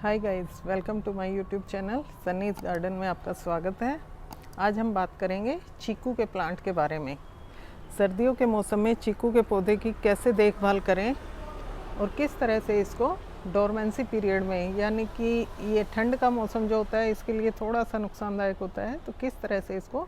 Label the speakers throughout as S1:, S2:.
S1: Hi guys, welcome to my YouTube channel Sunny's garden में आपका स्वागत है। आज हम बात करेंगे चीकू के प्लांट के बारे में। सर्दियों के मौसम में चीकू के पौधे की कैसे देखभाल करें और किस तरह से इसको डोरमेंसी पीरियड में, यानी कि ये ठंड का मौसम जो होता है इसके लिए थोड़ा सा नुकसानदायक होता है, तो किस तरह से इसको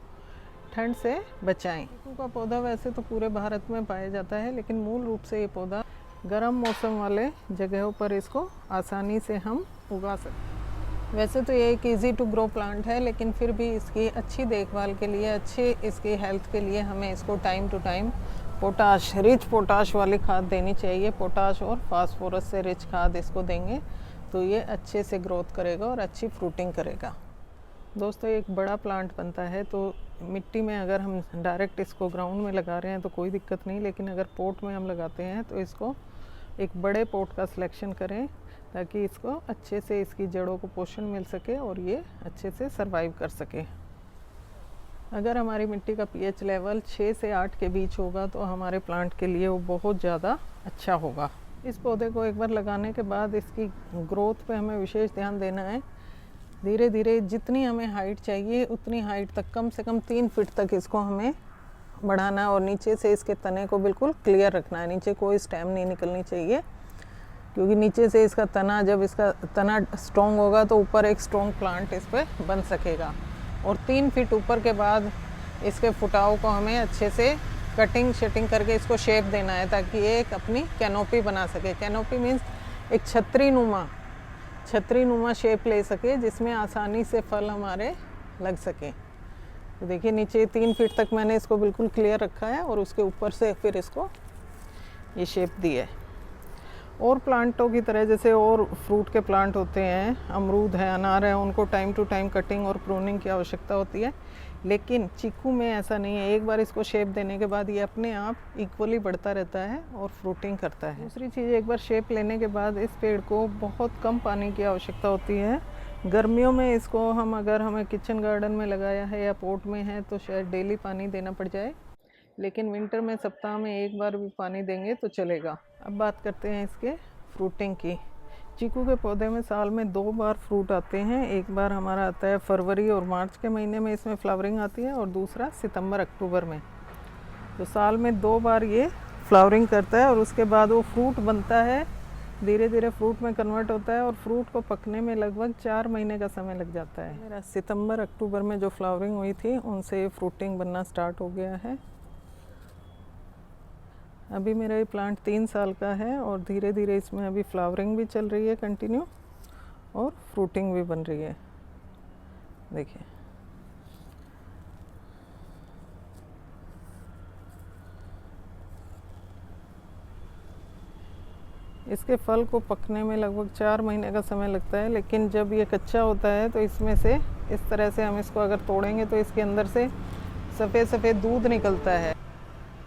S1: ठंड से बचाएं। चीकू का पौधा वैसे तो पूरे भारत में पाया जाता है, लेकिन मूल रूप से ये पौधा गर्म मौसम वाले जगहों पर इसको आसानी से हम उगा सकते हैं। वैसे तो ये एक इजी टू ग्रो प्लांट है, लेकिन फिर भी इसकी अच्छी देखभाल के लिए, अच्छे इसकी हेल्थ के लिए हमें इसको time to time rich potash वाली खाद देनी चाहिए। पोटाश और फास्फोरस से रिच खाद इसको देंगे तो ये अच्छे से ग्रोथ करेगा और अच्छी फ्रूटिंग करेगा। दोस्तों, एक बड़ा प्लांट बनता है तो मिट्टी में अगर हम डायरेक्ट इसको ग्राउंड में लगा रहे हैं तो कोई दिक्कत नहीं, लेकिन अगर पोट में हम लगाते हैं तो इसको एक बड़े पोट का सिलेक्शन करें ताकि इसको अच्छे से इसकी जड़ों को पोषण मिल सके और ये अच्छे से सरवाइव कर सके। अगर हमारी मिट्टी का पीएच लेवल 6 से 8 के बीच होगा तो हमारे प्लांट के लिए वो बहुत ज़्यादा अच्छा होगा। इस पौधे को एक बार लगाने के बाद इसकी ग्रोथ पे हमें विशेष ध्यान देना है। धीरे धीरे जितनी हमें हाइट चाहिए उतनी हाइट तक, कम से कम 3 फीट तक इसको हमें बढ़ाना है और नीचे से इसके तने को बिल्कुल क्लियर रखना है। नीचे कोई स्टेम नहीं निकलनी चाहिए, क्योंकि नीचे से इसका तना, जब इसका तना स्ट्रॉन्ग होगा तो ऊपर एक स्ट्रॉन्ग प्लांट इस पर बन सकेगा। और 3 फीट ऊपर के बाद इसके फुटाव को हमें अच्छे से कटिंग शटिंग करके इसको शेप देना है ताकि ये एक अपनी कैनोपी बना सके। कैनोपी मीन्स एक छतरी नुमा शेप ले सके जिसमें आसानी से फल हमारे लग सके। तो देखिए, नीचे 3 फीट तक मैंने इसको बिल्कुल क्लियर रखा है और उसके ऊपर से फिर इसको ये शेप दी है। और प्लांटों की तरह, जैसे और फ्रूट के प्लांट होते हैं, अमरूद है, अनार है, उनको टाइम टू टाइम कटिंग और प्रूनिंग की आवश्यकता होती है, लेकिन चीकू में ऐसा नहीं है। एक बार इसको शेप देने के बाद ये अपने आप इक्वली बढ़ता रहता है और फ्रूटिंग करता है। दूसरी चीज़, एक बार शेप लेने के बाद इस पेड़ को बहुत कम पानी की आवश्यकता होती है। गर्मियों में इसको अगर हमें किचन गार्डन में लगाया है या पोट में है तो शायद डेली पानी देना पड़ जाए, लेकिन विंटर में सप्ताह में एक बार भी पानी देंगे तो चलेगा। अब बात करते हैं इसके फ्रूटिंग की। चीकू के पौधे में साल में 2 बार फ्रूट आते हैं। एक बार हमारा आता है फरवरी और मार्च के महीने में, इसमें फ्लावरिंग आती है, और दूसरा सितंबर अक्टूबर में। तो साल में 2 बार ये फ्लावरिंग करता है और उसके बाद वो फ्रूट बनता है, धीरे धीरे फ्रूट में कन्वर्ट होता है और फ्रूट को पकने में लगभग 4 महीने का समय लग जाता है। मेरा सितंबर अक्टूबर में जो फ्लावरिंग हुई थी उनसे फ्रूटिंग बनना स्टार्ट हो गया है। अभी मेरा ये प्लांट 3 साल का है और धीरे धीरे इसमें अभी फ्लावरिंग भी चल रही है कंटिन्यू और फ्रूटिंग भी बन रही है। देखिए, इसके फल को पकने में लगभग 4 महीने का समय लगता है, लेकिन जब ये कच्चा होता है तो इसमें से इस तरह से हम इसको अगर तोड़ेंगे तो इसके अंदर से सफ़ेद सफ़ेद दूध निकलता है।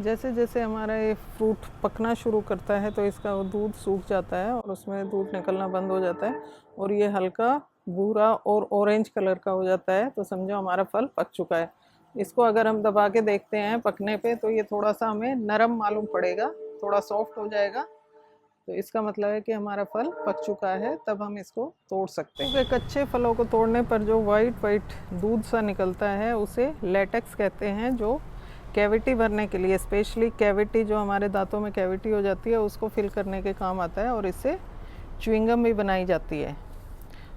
S1: जैसे जैसे हमारा ये फ्रूट पकना शुरू करता है तो इसका वो दूध सूख जाता है और उसमें दूध निकलना बंद हो जाता है और ये हल्का भूरा और ऑरेंज कलर का हो जाता है, तो समझो हमारा फल पक चुका है। इसको अगर हम दबा के देखते हैं पकने पे तो ये थोड़ा सा हमें नरम मालूम पड़ेगा, थोड़ा सॉफ्ट हो जाएगा, तो इसका मतलब है कि हमारा फल पक चुका है, तब हम इसको तोड़ सकते हैं। कच्चे फलों को तोड़ने पर जो वाइट दूध सा निकलता है उसे लेटेक्स कहते हैं, जो कैविटी भरने के लिए, स्पेशली कैविटी, जो हमारे दांतों में कैविटी हो जाती है उसको फिल करने के काम आता है और इससे च्युइंगम भी बनाई जाती है।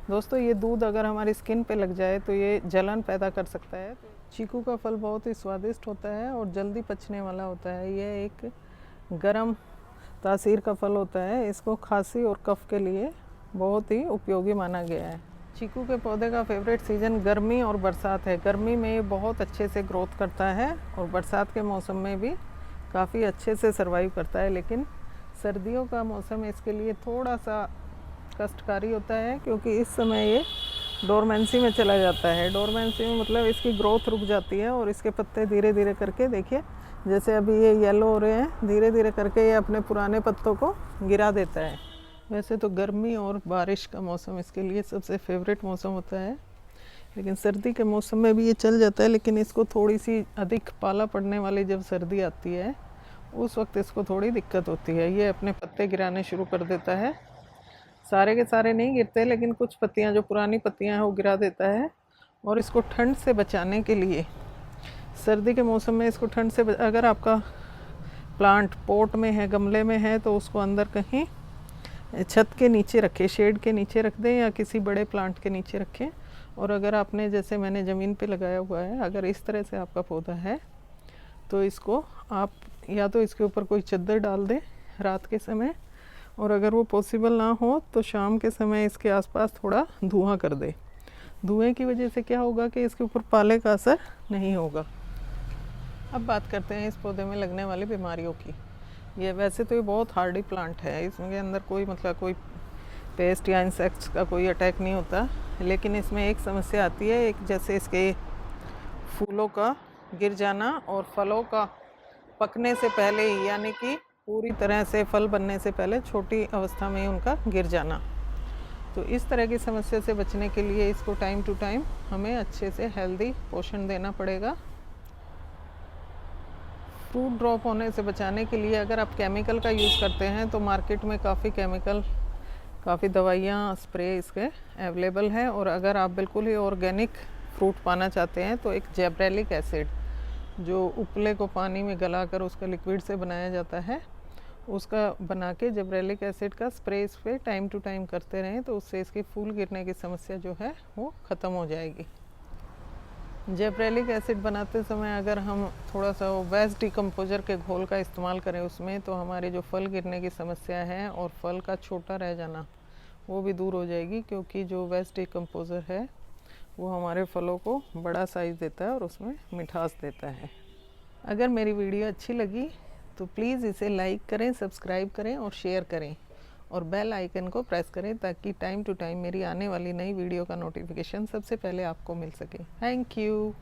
S1: दोस्तों, ये दूध अगर हमारी स्किन पे लग जाए तो ये जलन पैदा कर सकता है। चीकू का फल बहुत ही स्वादिष्ट होता है और जल्दी पचने वाला होता है। यह एक गर्म तासीर का फल होता है। इसको खांसी और कफ के लिए बहुत ही उपयोगी माना गया है। चीकू के पौधे का फेवरेट सीज़न गर्मी और बरसात है। गर्मी में ये बहुत अच्छे से ग्रोथ करता है और बरसात के मौसम में भी काफ़ी अच्छे से सर्वाइव करता है, लेकिन सर्दियों का मौसम इसके लिए थोड़ा सा कष्टकारी होता है, क्योंकि इस समय ये डोरमेंसी में चला जाता है। डोरमेंसी में मतलब इसकी ग्रोथ रुक जाती है और इसके पत्ते धीरे धीरे करके, देखिए जैसे अभी ये येलो हो रहे हैं, धीरे धीरे करके ये अपने पुराने पत्तों को गिरा देता है। वैसे तो गर्मी और बारिश का मौसम इसके लिए सबसे फेवरेट मौसम होता है, लेकिन सर्दी के मौसम में भी ये चल जाता है, लेकिन इसको थोड़ी सी अधिक पाला पड़ने वाली जब सर्दी आती है उस वक्त इसको थोड़ी दिक्कत होती है। ये अपने पत्ते गिराने शुरू कर देता है सारे के सारे नहीं गिरते, लेकिन कुछ पत्तियां जो पुरानी पत्तियां हैं वो गिरा देता है। और इसको ठंड से बचाने के लिए, सर्दी के मौसम में इसको ठंड से अगर आपका प्लांट पॉट में है, गमले में है, तो उसको अंदर कहीं छत के नीचे रखें, शेड के नीचे रख दें या किसी बड़े प्लांट के नीचे रखें। और अगर आपने, जैसे मैंने ज़मीन पे लगाया हुआ है, अगर इस तरह से आपका पौधा है तो इसको आप या तो इसके ऊपर कोई चादर डाल दें रात के समय, और अगर वो पॉसिबल ना हो तो शाम के समय इसके आसपास थोड़ा धुआं कर दे। धुएं की वजह से क्या होगा कि इसके ऊपर पाले का असर नहीं होगा। अब बात करते हैं इस पौधे में लगने वाली बीमारियों की। ये वैसे तो ये बहुत हार्डी प्लांट है, इसके अंदर कोई कोई पेस्ट या इंसेक्ट्स का कोई अटैक नहीं होता, लेकिन इसमें एक समस्या आती है, एक जैसे इसके फूलों का गिर जाना और फलों का पकने से पहले ही, यानी कि पूरी तरह से फल बनने से पहले छोटी अवस्था में ही उनका गिर जाना। तो इस तरह की समस्या से बचने के लिए इसको टाइम टू टाइम हमें अच्छे से हेल्दी पोषण देना पड़ेगा। फ्रूट ड्रॉप होने से बचाने के लिए अगर आप केमिकल का यूज़ करते हैं तो मार्केट में काफ़ी दवाइयाँ, स्प्रे इसके अवेलेबल हैं। और अगर आप बिल्कुल ही ऑर्गेनिक फ्रूट पाना चाहते हैं तो एक जेब्रेलिक एसिड, जो उपले को पानी में गलाकर उसका लिक्विड से बनाया जाता है, उसका बना के जेब्रेलिक एसिड का स्प्रे इस पर टाइम टू टाइम करते रहें, तो उससे इसकी फूल गिरने की समस्या जो है वो ख़त्म हो जाएगी। जेब्रेलिक एसिड बनाते समय अगर हम थोड़ा सा वेस्ट डिकम्पोजर के घोल का इस्तेमाल करें उसमें, तो हमारे जो फल गिरने की समस्या है और फल का छोटा रह जाना वो भी दूर हो जाएगी, क्योंकि जो वेस्ट डिकम्पोजर है वो हमारे फलों को बड़ा साइज़ देता है और उसमें मिठास देता है। अगर मेरी वीडियो अच्छी लगी तो प्लीज़ इसे लाइक करें, सब्सक्राइब करें और शेयर करें, और बेल आइकन को प्रेस करें ताकि टाइम टू टाइम मेरी आने वाली नई वीडियो का नोटिफिकेशन सबसे पहले आपको मिल सके। Thank you.